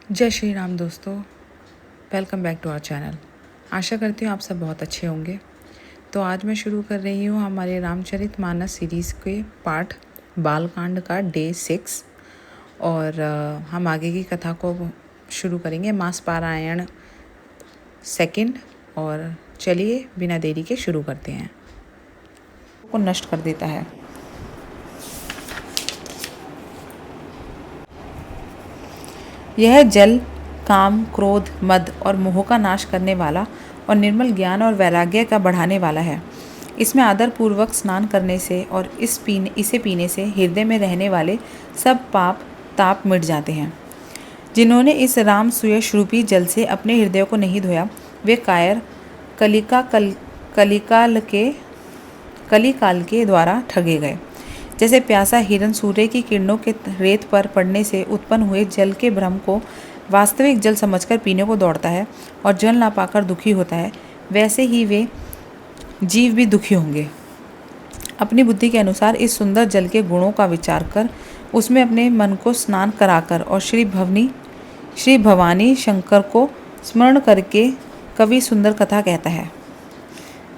जय श्री राम दोस्तों, welcome back to our channel. आशा करती हूँ आप सब बहुत अच्छे होंगे। तो आज मैं शुरू कर रही हूँ हमारे रामचरितमानस सीरीज़ के पार्ट बालकांड का डे 6 और हम आगे की कथा को शुरू करेंगे मास पारायण 2। और चलिए बिना देरी के शुरू करते हैं। को नष्ट कर देता है। यह जल काम, क्रोध, मद और मोह का नाश करने वाला और निर्मल ज्ञान और वैराग्य का बढ़ाने वाला है। इसमें आदर पूर्वक स्नान करने से और इसे पीने से हृदय में रहने वाले सब पाप ताप मिट जाते हैं। जिन्होंने इस राम सुयश रूपी जल से अपने हृदय को नहीं धोया, वे कायर कलिकाल के द्वारा ठगे गए। जैसे प्यासा हिरन सूर्य की किरणों के रेत पर पड़ने से उत्पन्न हुए जल के भ्रम को वास्तविक जल समझकर पीने को दौड़ता है और जल ना पाकर दुखी होता है, वैसे ही वे जीव भी दुखी होंगे। अपनी बुद्धि के अनुसार इस सुंदर जल के गुणों का विचार कर उसमें अपने मन को स्नान कराकर और श्री भवानी शंकर को स्मरण करके कवि सुंदर कथा कहता है।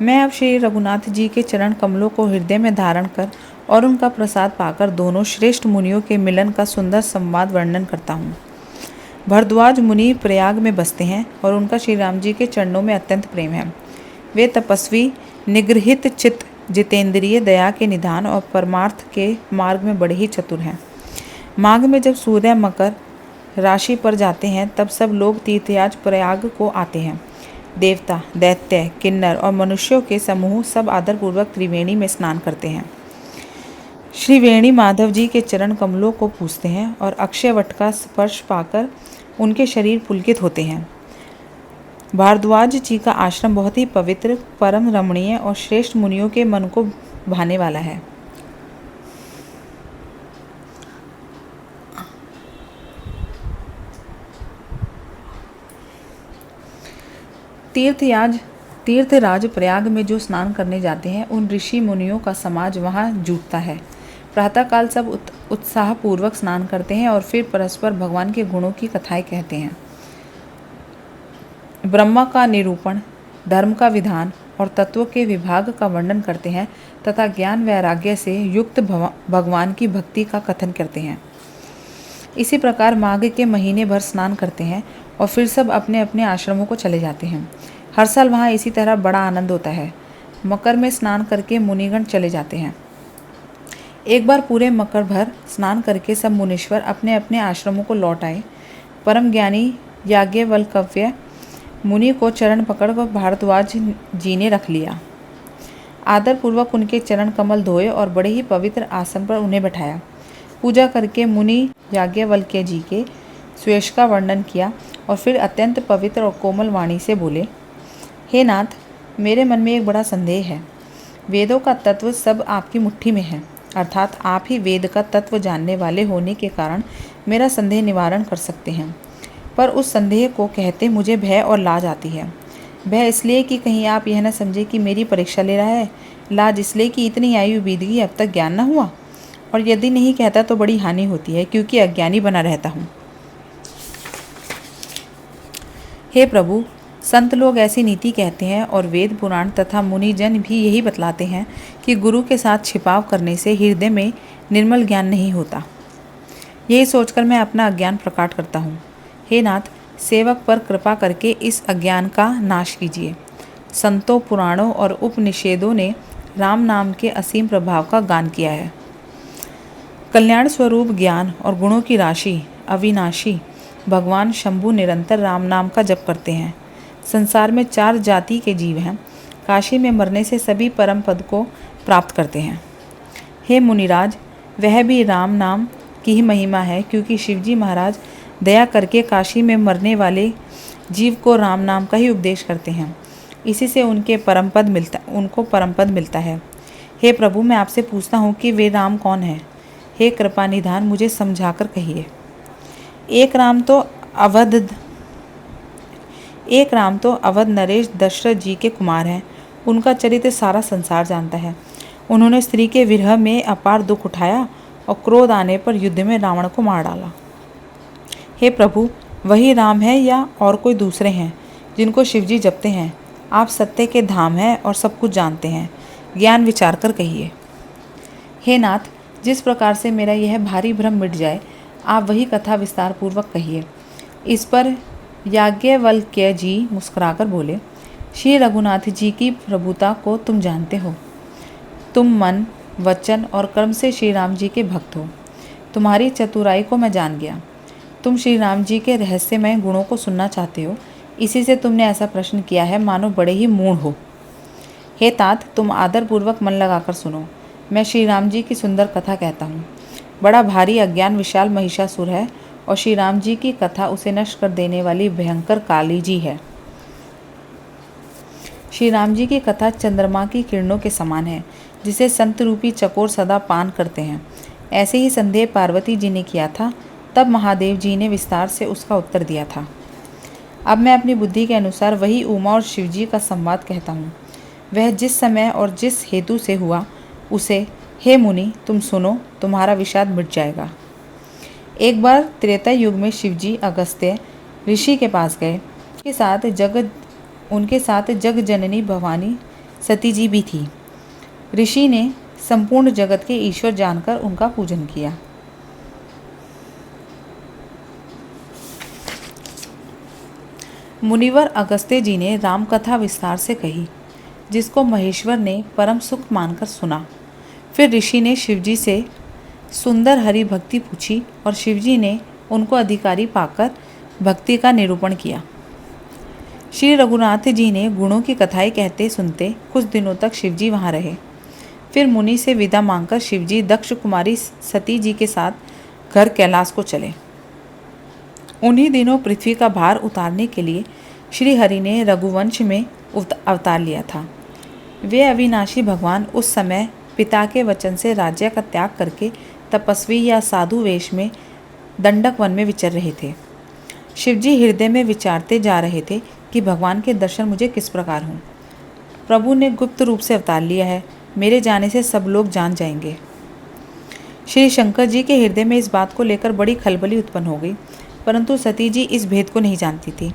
मैं अब श्री रघुनाथ जी के चरण कमलों को हृदय में धारण कर और उनका प्रसाद पाकर दोनों श्रेष्ठ मुनियों के मिलन का सुंदर संवाद वर्णन करता हूँ। भरद्वाज मुनि प्रयाग में बसते हैं और उनका श्री राम जी के चरणों में अत्यंत प्रेम है। वे तपस्वी, निगृहित चित्त, जितेंद्रिय, दया के निधान और परमार्थ के मार्ग में बड़े ही चतुर हैं। माघ में जब सूर्य मकर राशि पर जाते हैं तब सब लोग तीर्थयाज प्रयाग को आते हैं। देवता, दैत्य, किन्नर और मनुष्यों के समूह सब आदरपूर्वक त्रिवेणी में स्नान करते हैं। श्री वेणी माधव जी के चरण कमलों को पूजते हैं और अक्षय वट का स्पर्श पाकर उनके शरीर पुलकित होते हैं। भारद्वाज जी का आश्रम बहुत ही पवित्र, परम रमणीय और श्रेष्ठ मुनियों के मन को भाने वाला है। तीर्थराज प्रयाग में जो स्नान करने जाते हैं उन ऋषि मुनियों का समाज वहाँ जुटता है। प्रातःकाल सब उत्साहपूर्वक स्नान करते हैं और फिर परस्पर भगवान के गुणों की कथाएं कहते हैं। ब्रह्मा का निरूपण, धर्म का विधान और तत्वों के विभाग का वर्णन करते हैं तथा ज्ञान वैराग्य से युक्त भगवान की भक्ति का कथन करते हैं। इसी प्रकार माघ के महीने भर स्नान करते हैं और फिर सब अपने अपने आश्रमों को चले जाते हैं। हर साल वहाँ इसी तरह बड़ा आनंद होता है। मकर में स्नान करके मुनिगण चले जाते हैं। एक बार पूरे मकर भर स्नान करके सब मुनीश्वर अपने अपने आश्रमों को लौट आए। परम ज्ञानी याज्ञवल्क्य मुनि को चरण पकड़कर भारद्वाज जी ने रख लिया। आदरपूर्वक उनके चरण कमल धोए और बड़े ही पवित्र आसन पर उन्हें बैठाया। पूजा करके मुनि याज्ञवल्क्य जी के सुयश का वर्णन किया और फिर अत्यंत पवित्र और कोमल वाणी से बोले, हे नाथ, मेरे मन में एक बड़ा संदेह है। वेदों का तत्व सब आपकी मुट्ठी में है, अर्थात आप ही वेद का तत्व जानने वाले होने के कारण मेरा संदेह निवारण कर सकते हैं। पर उस संदेह को कहते मुझे भय और लाज आती है। भय इसलिए कि कहीं आप यह न समझे कि मेरी परीक्षा ले रहा है। लाज इसलिए कि इतनी आयु बीत गई, अब तक ज्ञान न हुआ, और यदि नहीं कहता तो बड़ी हानि होती है क्योंकि अज्ञानी बना रहता हूँ। हे प्रभु, संत लोग ऐसी नीति कहते हैं और वेद पुराण तथा मुनिजन भी यही बतलाते हैं कि गुरु के साथ छिपाव करने से हृदय में निर्मल ज्ञान नहीं होता। यही सोचकर मैं अपना अज्ञान प्रकट करता हूँ। हे नाथ, सेवक पर कृपा करके इस अज्ञान का नाश कीजिए। संतों, पुराणों और उपनिषेदों ने राम नाम के असीम प्रभाव का गान किया है। कल्याण स्वरूप ज्ञान और गुणों की राशि अविनाशी भगवान शंभु निरंतर राम नाम का जप करते हैं। संसार में 4 जाति के जीव हैं। काशी में मरने से सभी परम पद को प्राप्त करते हैं। हे मुनिराज, वह भी राम नाम की ही महिमा है क्योंकि शिवजी महाराज दया करके काशी में मरने वाले जीव को राम नाम का ही उपदेश करते हैं। इसी से उनको परम पद मिलता है। हे प्रभु, मैं आपसे पूछता हूँ कि वे राम कौन है? हे कृपा निधान, मुझे समझाकर कहिए। एक राम तो अवध नरेश दशरथ जी के कुमार हैं। उनका चरित्र सारा संसार जानता है। उन्होंने स्त्री के विरह में अपार दुख उठाया और क्रोध आने पर युद्ध में रावण को मार डाला। हे प्रभु, वही राम है या और कोई दूसरे हैं जिनको शिवजी जपते हैं? आप सत्य के धाम हैं और सब कुछ जानते हैं, ज्ञान विचार कर कहिए। हे नाथ, जिस प्रकार से मेरा यह भारी भ्रम मिट जाए, आप वही कथा विस्तार पूर्वक कहिए। इस पर याज्ञवल्क्य जी मुस्कुराकर बोले, श्री रघुनाथ जी की प्रभुता को तुम जानते हो। तुम मन, वचन और कर्म से श्री राम जी के भक्त हो। तुम्हारी चतुराई को मैं जान गया। तुम श्री राम जी के रहस्यमय गुणों को सुनना चाहते हो, इसी से तुमने ऐसा प्रश्न किया है, मानो बड़े ही मूढ़ हो। हे तात, तुम आदरपूर्वक मन लगाकर सुनो। मैं श्री राम जी की सुंदर कथा कहता हूँ। बड़ा भारी अज्ञान विशाल महिषासुर है और श्री राम जी की कथा उसे नष्ट कर देने वाली भयंकर काली जी है। श्री राम जी की कथा चंद्रमा की किरणों के समान है, जिसे संत रूपी चकोर सदा पान करते हैं। ऐसे ही संदेह पार्वती जी ने किया था, तब महादेव जी ने विस्तार से उसका उत्तर दिया था। अब मैं अपनी बुद्धि के अनुसार वही उमा और शिवजी का संवाद कहता हूँ। वह जिस समय और जिस हेतु से हुआ, उसे हे मुनि तुम सुनो, तुम्हारा विषाद मिट जाएगा। एक बार त्रेता युग में शिवजी अगस्त्य ऋषि के पास गए। उनके साथ जग जननी भवानी सती जी भी थी। ऋषि ने संपूर्ण जगत के ईश्वर जानकर उनका पूजन किया। मुनिवर अगस्त्य जी ने राम कथा विस्तार से कही, जिसको महेश्वर ने परम सुख मानकर सुना। फिर ऋषि ने शिवजी से सुंदर हरि भक्ति पूछी और शिवजी ने उनको अधिकारी पाकर भक्ति का निरूपण किया। श्री रघुनाथ जी ने गुणों की कथाएं कहते सुनते कुछ दिनों तक शिवजी वहाँ रहे। फिर मुनि से विदा मांगकर शिवजी दक्ष कुमारी सती जी के साथ घर कैलाश को चले। उन्हीं दिनों पृथ्वी का भार उतारने के लिए श्री हरि ने रघुवंश में अवतार लिया था। वे अविनाशी भगवान उस समय पिता के वचन से राज्य का त्याग करके तपस्वी या साधु वेश में दंडक वन में विचर रहे थे। शिवजी हृदय में विचारते जा रहे थे कि भगवान के दर्शन मुझे किस प्रकार हों। प्रभु ने गुप्त रूप से अवतार लिया है, मेरे जाने से सब लोग जान जाएंगे। श्री शंकर जी के हृदय में इस बात को लेकर बड़ी खलबली उत्पन्न हो गई, परंतु सती जी इस भेद को नहीं जानती थी।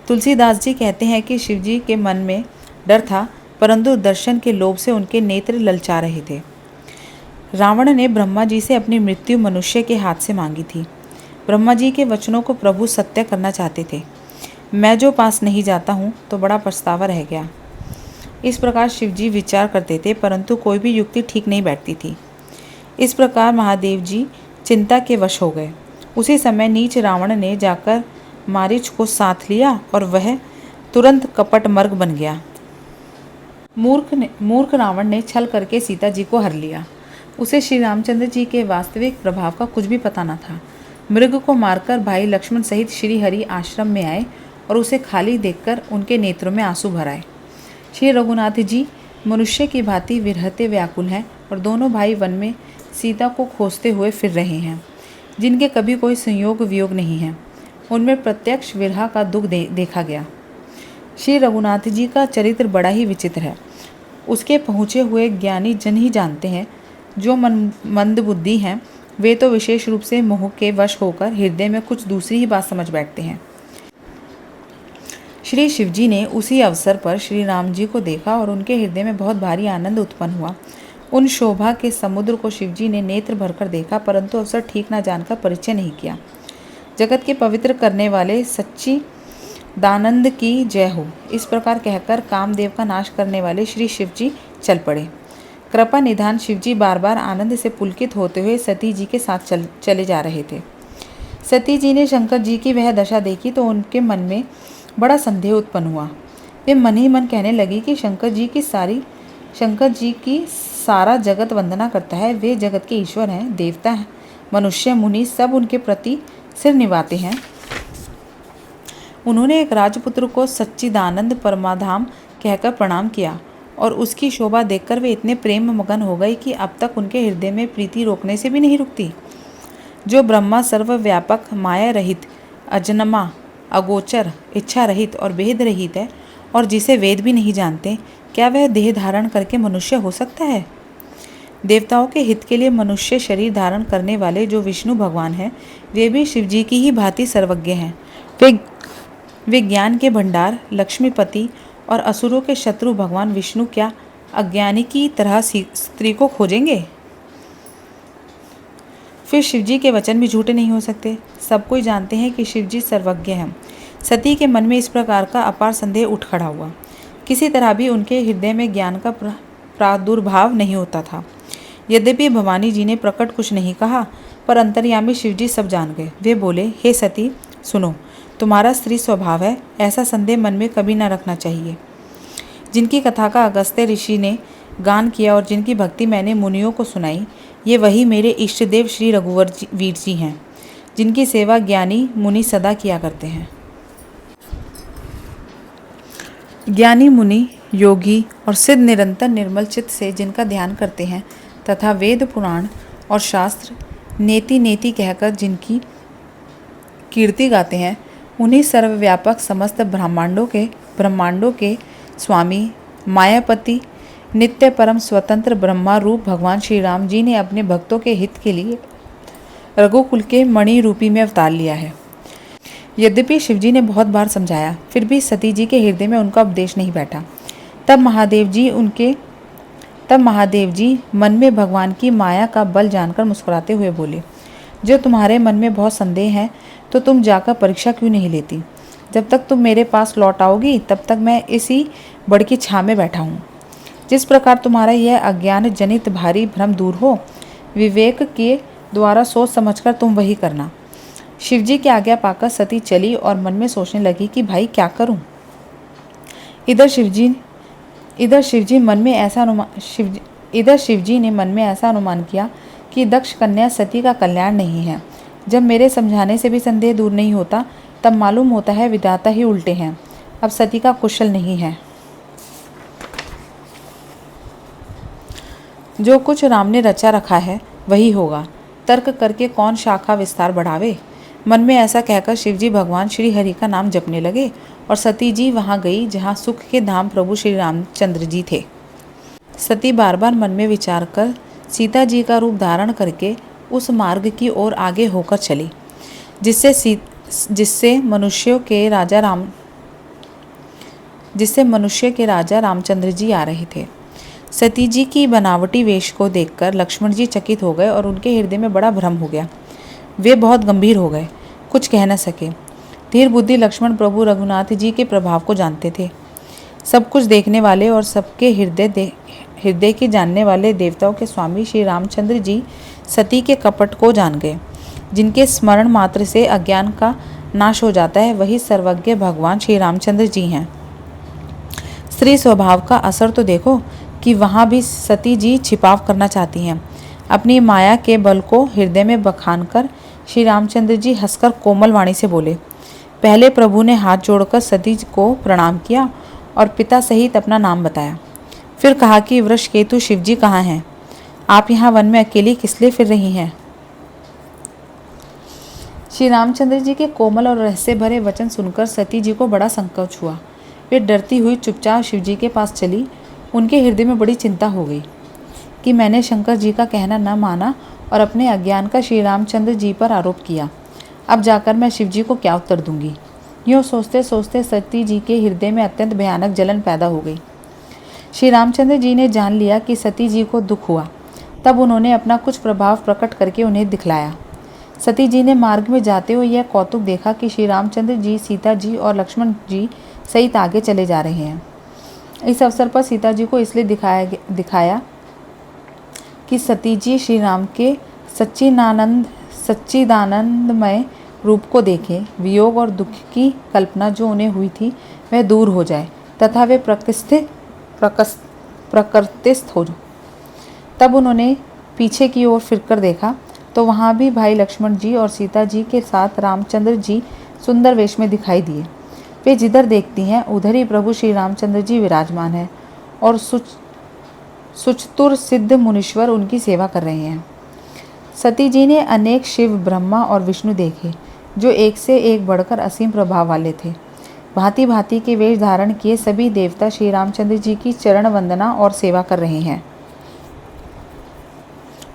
तुलसीदास जी कहते हैं कि शिवजी के मन में डर था, परंतु दर्शन के लोभ से उनके नेत्र ललचा रहे थे। रावण ने ब्रह्मा जी से अपनी मृत्यु मनुष्य के हाथ से मांगी थी। ब्रह्मा जी के वचनों को प्रभु सत्य करना चाहते थे। मैं जो पास नहीं जाता हूँ तो बड़ा पछतावा रह गया। इस प्रकार शिवजी विचार करते थे, परंतु कोई भी युक्ति ठीक नहीं बैठती थी। इस प्रकार महादेव जी चिंता के वश हो गए। उसी समय नीच रावण ने जाकर मारीच को साथ लिया और वह तुरंत कपट मर्ग बन गया। मूर्ख रावण ने छल करके सीता जी को हर लिया। उसे श्री रामचंद्र जी के वास्तविक प्रभाव का कुछ भी पता न था। मृग को मारकर भाई लक्ष्मण सहित श्री हरि आश्रम में आए और उसे खाली देखकर उनके नेत्रों में आंसू भर आए। श्री रघुनाथ जी मनुष्य की भांति विरहते व्याकुल हैं और दोनों भाई वन में सीता को खोजते हुए फिर रहे हैं, जिनके कभी कोई संयोग वियोग नहीं है। उनमें प्रत्यक्ष विरह का दुख देखा गया। श्री रघुनाथ जी का चरित्र बड़ा ही विचित्र है। उसके पहुँचे हुए ज्ञानी जन ही जानते हैं। जो मंदबुद्धि हैं वे तो विशेष रूप से मोह के वश होकर हृदय में कुछ दूसरी ही बात समझ बैठते हैं। श्री शिवजी ने उसी अवसर पर श्री राम जी को देखा और उनके हृदय में बहुत भारी आनंद उत्पन्न हुआ। उन शोभा के समुद्र को शिवजी ने नेत्र भरकर देखा, परंतु अवसर ठीक न जानकर परिचय नहीं किया। जगत के पवित्र करने वाले सच्ची दानंद की जय हो, इस प्रकार कहकर कामदेव का नाश करने वाले श्री शिवजी चल पड़े। कृपा निधान शिवजी बार बार आनंद से पुलकित होते हुए सती जी के साथ चले जा रहे थे। सती जी ने शंकर जी की वह दशा देखी तो उनके मन में बड़ा संदेह उत्पन्न हुआ। वे मन ही मन कहने लगी कि शंकर जी की सारा जगत वंदना करता है। वे जगत के ईश्वर हैं, देवता हैं, मनुष्य मुनि सब उनके प्रति सिर निवाते हैं। उन्होंने एक राजपुत्र को सच्चिदानंद परमाधाम कहकर प्रणाम किया और उसकी शोभा देखकर वे इतने प्रेम मगन हो गए कि अब तक उनके हृदय में प्रीति रोकने से भी नहीं रुकती। जो ब्रह्मा सर्वव्यापक, माया रहित, अजन्मा, अगोचर, इच्छा रहित और भेद रहित है और जिसे वेद भी नहीं जानते, क्या वह देह धारण करके मनुष्य हो सकता है? देवताओं के हित के लिए मनुष्य शरीर धारण करने वाले जो विष्णु भगवान हैं, वे भी शिवजी की ही भांति सर्वज्ञ हैं वे वे ज्ञान के भंडार, लक्ष्मीपति और असुरों के शत्रु भगवान विष्णु क्या अज्ञानी की तरह स्त्री को खोजेंगे? फिर शिवजी के वचन भी झूठे नहीं हो सकते। सब कोई जानते हैं कि शिवजी सर्वज्ञ हैं। सती के मन में इस प्रकार का अपार संदेह उठ खड़ा हुआ। किसी तरह भी उनके हृदय में ज्ञान का प्रादुर्भाव नहीं होता था। यद्यपि भवानी जी ने प्रकट कुछ नहीं कहा, पर अंतर्यामी शिवजी सब जान गए। वे बोले, हे सती, सुनो, तुम्हारा स्त्री स्वभाव है, ऐसा संदेह मन में कभी न रखना चाहिए। जिनकी कथा का अगस्त्य ऋषि ने गान किया और जिनकी भक्ति मैंने मुनियों को सुनाई, ये वही मेरे इष्टदेव श्री रघुवर वीर जी हैं, जिनकी सेवा ज्ञानी मुनि सदा किया करते हैं। ज्ञानी मुनि, योगी और सिद्ध निरंतर निर्मल चित्त से जिनका ध्यान करते हैं तथा वेद पुराण और शास्त्र नेति नेति कहकर जिनकी कीर्ति गाते हैं, उन्हीं सर्वव्यापक समस्त ब्रह्मांडों के स्वामी, मायापति, नित्य परम स्वतंत्र ब्रह्मा रूप भगवान श्री राम जी ने अपने भक्तों के हित के लिए रघुकुल के मणि रूपी में अवतार लिया है। यद्यपि शिवजी ने बहुत बार समझाया, फिर भी सती जी के हृदय में उनका उपदेश नहीं बैठा। तब महादेव जी मन में भगवान की माया का बल जानकर मुस्कुराते हुए बोले, जो तुम्हारे मन में बहुत संदेह है तो तुम जाकर परीक्षा क्यों नहीं लेती? जब तक तुम मेरे पास लौट आओगी तब तक मैं इसी बड़ की छाँ में बैठा हूँ। जिस प्रकार तुम्हारा यह अज्ञान जनित भारी भ्रम दूर हो, विवेक के द्वारा सोच समझकर तुम वही करना। शिवजी की आज्ञा पाकर सती चली और मन में सोचने लगी कि भाई क्या करूं। इधर शिवजी ने मन में ऐसा अनुमान किया कि दक्ष कन्या सती का कल्याण नहीं है। जब मेरे समझाने से भी संदेह दूर नहीं होता, तब मालूम होता है विधाता ही उल्टे हैं। अब सती का कुशल नहीं है। जो कुछ राम ने रचा रखा है वही होगा। तर्क करके कौन शाखा विस्तार बढ़ावे। मन में ऐसा कहकर शिवजी भगवान श्री हरि का नाम जपने लगे और सती जी वहाँ गई जहाँ सुख के धाम प्रभु श्री रामचंद्र जी थे। सती बार बार मन में विचार कर सीता जी का रूप धारण करके उस मार्ग की ओर आगे होकर चली जिससे मनुष्य के राजा रामचंद्र जी आ रहे थे। सती जी की बनावटी वेश को देखकर लक्ष्मण जी चकित हो गए और उनके हृदय में बड़ा भ्रम हो गया। वे बहुत गंभीर हो गए, कुछ कह न सके। धीर बुद्धि लक्ष्मण प्रभु रघुनाथ जी के प्रभाव को जानते थे। सब कुछ देखने वाले और सबके हृदय की जानने वाले देवताओं के स्वामी श्री रामचंद्र जी सती के कपट को जान गए। जिनके स्मरण मात्र से अज्ञान का नाश हो जाता है, वही सर्वज्ञ भगवान श्री रामचंद्र जी हैं। स्त्री स्वभाव का असर तो देखो कि वहाँ भी सती जी छिपाव करना चाहती हैं। अपनी माया के बल को हृदय में बखान कर श्री रामचंद्र जी हंसकर कोमल वाणी से बोले। पहले प्रभु ने हाथ जोड़कर सती को प्रणाम किया और पिता सहित अपना नाम बताया। फिर कहा कि वृषकेतु शिवजी कहाँ हैं? आप यहाँ वन में अकेली किस लिए फिर रही हैं? श्री रामचंद्र जी के कोमल और रहस्य भरे वचन सुनकर सती जी को बड़ा संकोच हुआ। वे डरती हुई चुपचाप शिवजी के पास चली। उनके हृदय में बड़ी चिंता हो गई कि मैंने शंकर जी का कहना न माना और अपने अज्ञान का श्री रामचंद्र जी पर आरोप किया। अब जाकर मैं शिवजी को क्या उत्तर दूंगी? यूँ सोचते सोचते सती जी के हृदय में अत्यंत भयानक जलन पैदा हो गई। श्री रामचंद्र जी ने जान लिया कि सती जी को दुख हुआ। तब उन्होंने अपना कुछ प्रभाव प्रकट करके उन्हें दिखलाया। सती जी ने मार्ग में जाते हुए यह कौतुक देखा कि श्री रामचंद्र जी, सीता जी और लक्ष्मण जी सहित आगे चले जा रहे हैं। इस अवसर पर सीता जी को इसलिए दिखाया कि सती जी श्री राम के सच्चिदानंदमय रूप को देखें, वियोग और दुख की कल्पना जो उन्हें हुई थी वह दूर हो जाए तथा वे प्रकृतिस्थ हो। तब उन्होंने पीछे की ओर फिरकर देखा तो वहाँ भी भाई लक्ष्मण जी और सीता जी के साथ रामचंद्र जी सुंदर वेश में दिखाई दिए। वे जिधर देखती हैं उधर ही प्रभु श्री रामचंद्र जी विराजमान हैं और सुचतुर सिद्ध मुनीश्वर उनकी सेवा कर रहे हैं। सती जी ने अनेक शिव, ब्रह्मा और विष्णु देखे जो एक से एक बढ़कर असीम प्रभाव वाले थे। भांति भांति के वेश धारण किए सभी देवता श्री रामचंद्र जी की चरण वंदना और सेवा कर रहे हैं।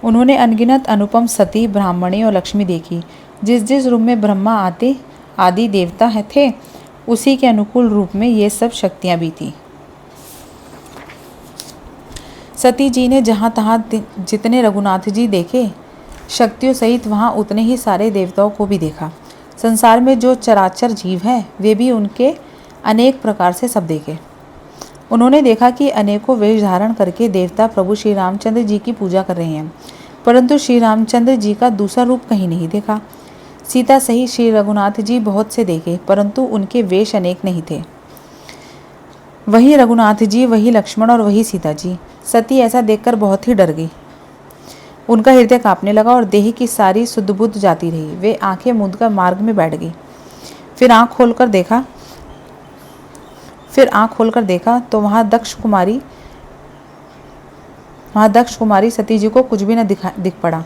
उन्होंने अनगिनत अनुपम सती, ब्राह्मणी और लक्ष्मी देखी। जिस जिस रूप में ब्रह्मा आदि देवता थे, उसी के अनुकूल रूप में ये सब शक्तियाँ भी थीं। सती जी ने जहाँ तहाँ जितने रघुनाथ जी देखे, शक्तियों सहित वहाँ उतने ही सारे देवताओं को भी देखा। संसार में जो चराचर जीव हैं, वे भी उनके अनेक प्रकार से सब देखे। उन्होंने देखा कि अनेकों वेश धारण करके देवता प्रभु श्री रामचंद्र जी की पूजा कर रहे हैं, परंतु श्री रामचंद्र जी का दूसरा रूप कहीं नहीं देखा। सीता सहित श्री रघुनाथ जी बहुत से देखे, परंतु उनके वेश अनेक नहीं थे। वही रघुनाथ जी, वही लक्ष्मण और वही सीता जी। सती ऐसा देखकर बहुत ही डर गई। उनका हृदय कांपने लगा और देह की सारी सुध बुध जाती रही। वे आंखें मूंदकर मार्ग में बैठ गई। फिर आंख खोलकर देखा तो वहाँ दक्ष कुमारी सती जी को कुछ भी न दिख पड़ा।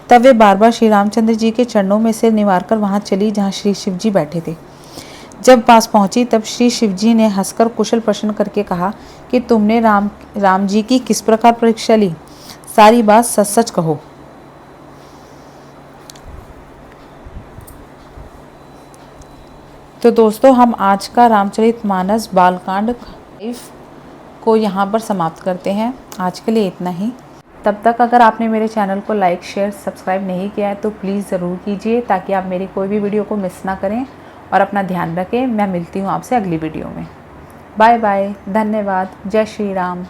तब वे बार बार श्री रामचंद्र जी के चरणों में सिर निवार कर वहाँ चली जहाँ श्री शिव जी बैठे थे। जब पास पहुंची तब श्री शिव जी ने हंसकर कुशल प्रश्न करके कहा कि तुमने राम जी की किस प्रकार परीक्षा ली, सारी बात सच सच कहो। तो दोस्तों, हम आज का रामचरितमानस बालकांड 5 को यहाँ पर समाप्त करते हैं। आज के लिए इतना ही। तब तक अगर आपने मेरे चैनल को लाइक, शेयर, सब्सक्राइब नहीं किया है तो प्लीज़ ज़रूर कीजिए, ताकि आप मेरी कोई भी वीडियो को मिस ना करें। और अपना ध्यान रखें। मैं मिलती हूँ आपसे अगली वीडियो में। बाय बाय, धन्यवाद, जय श्री राम।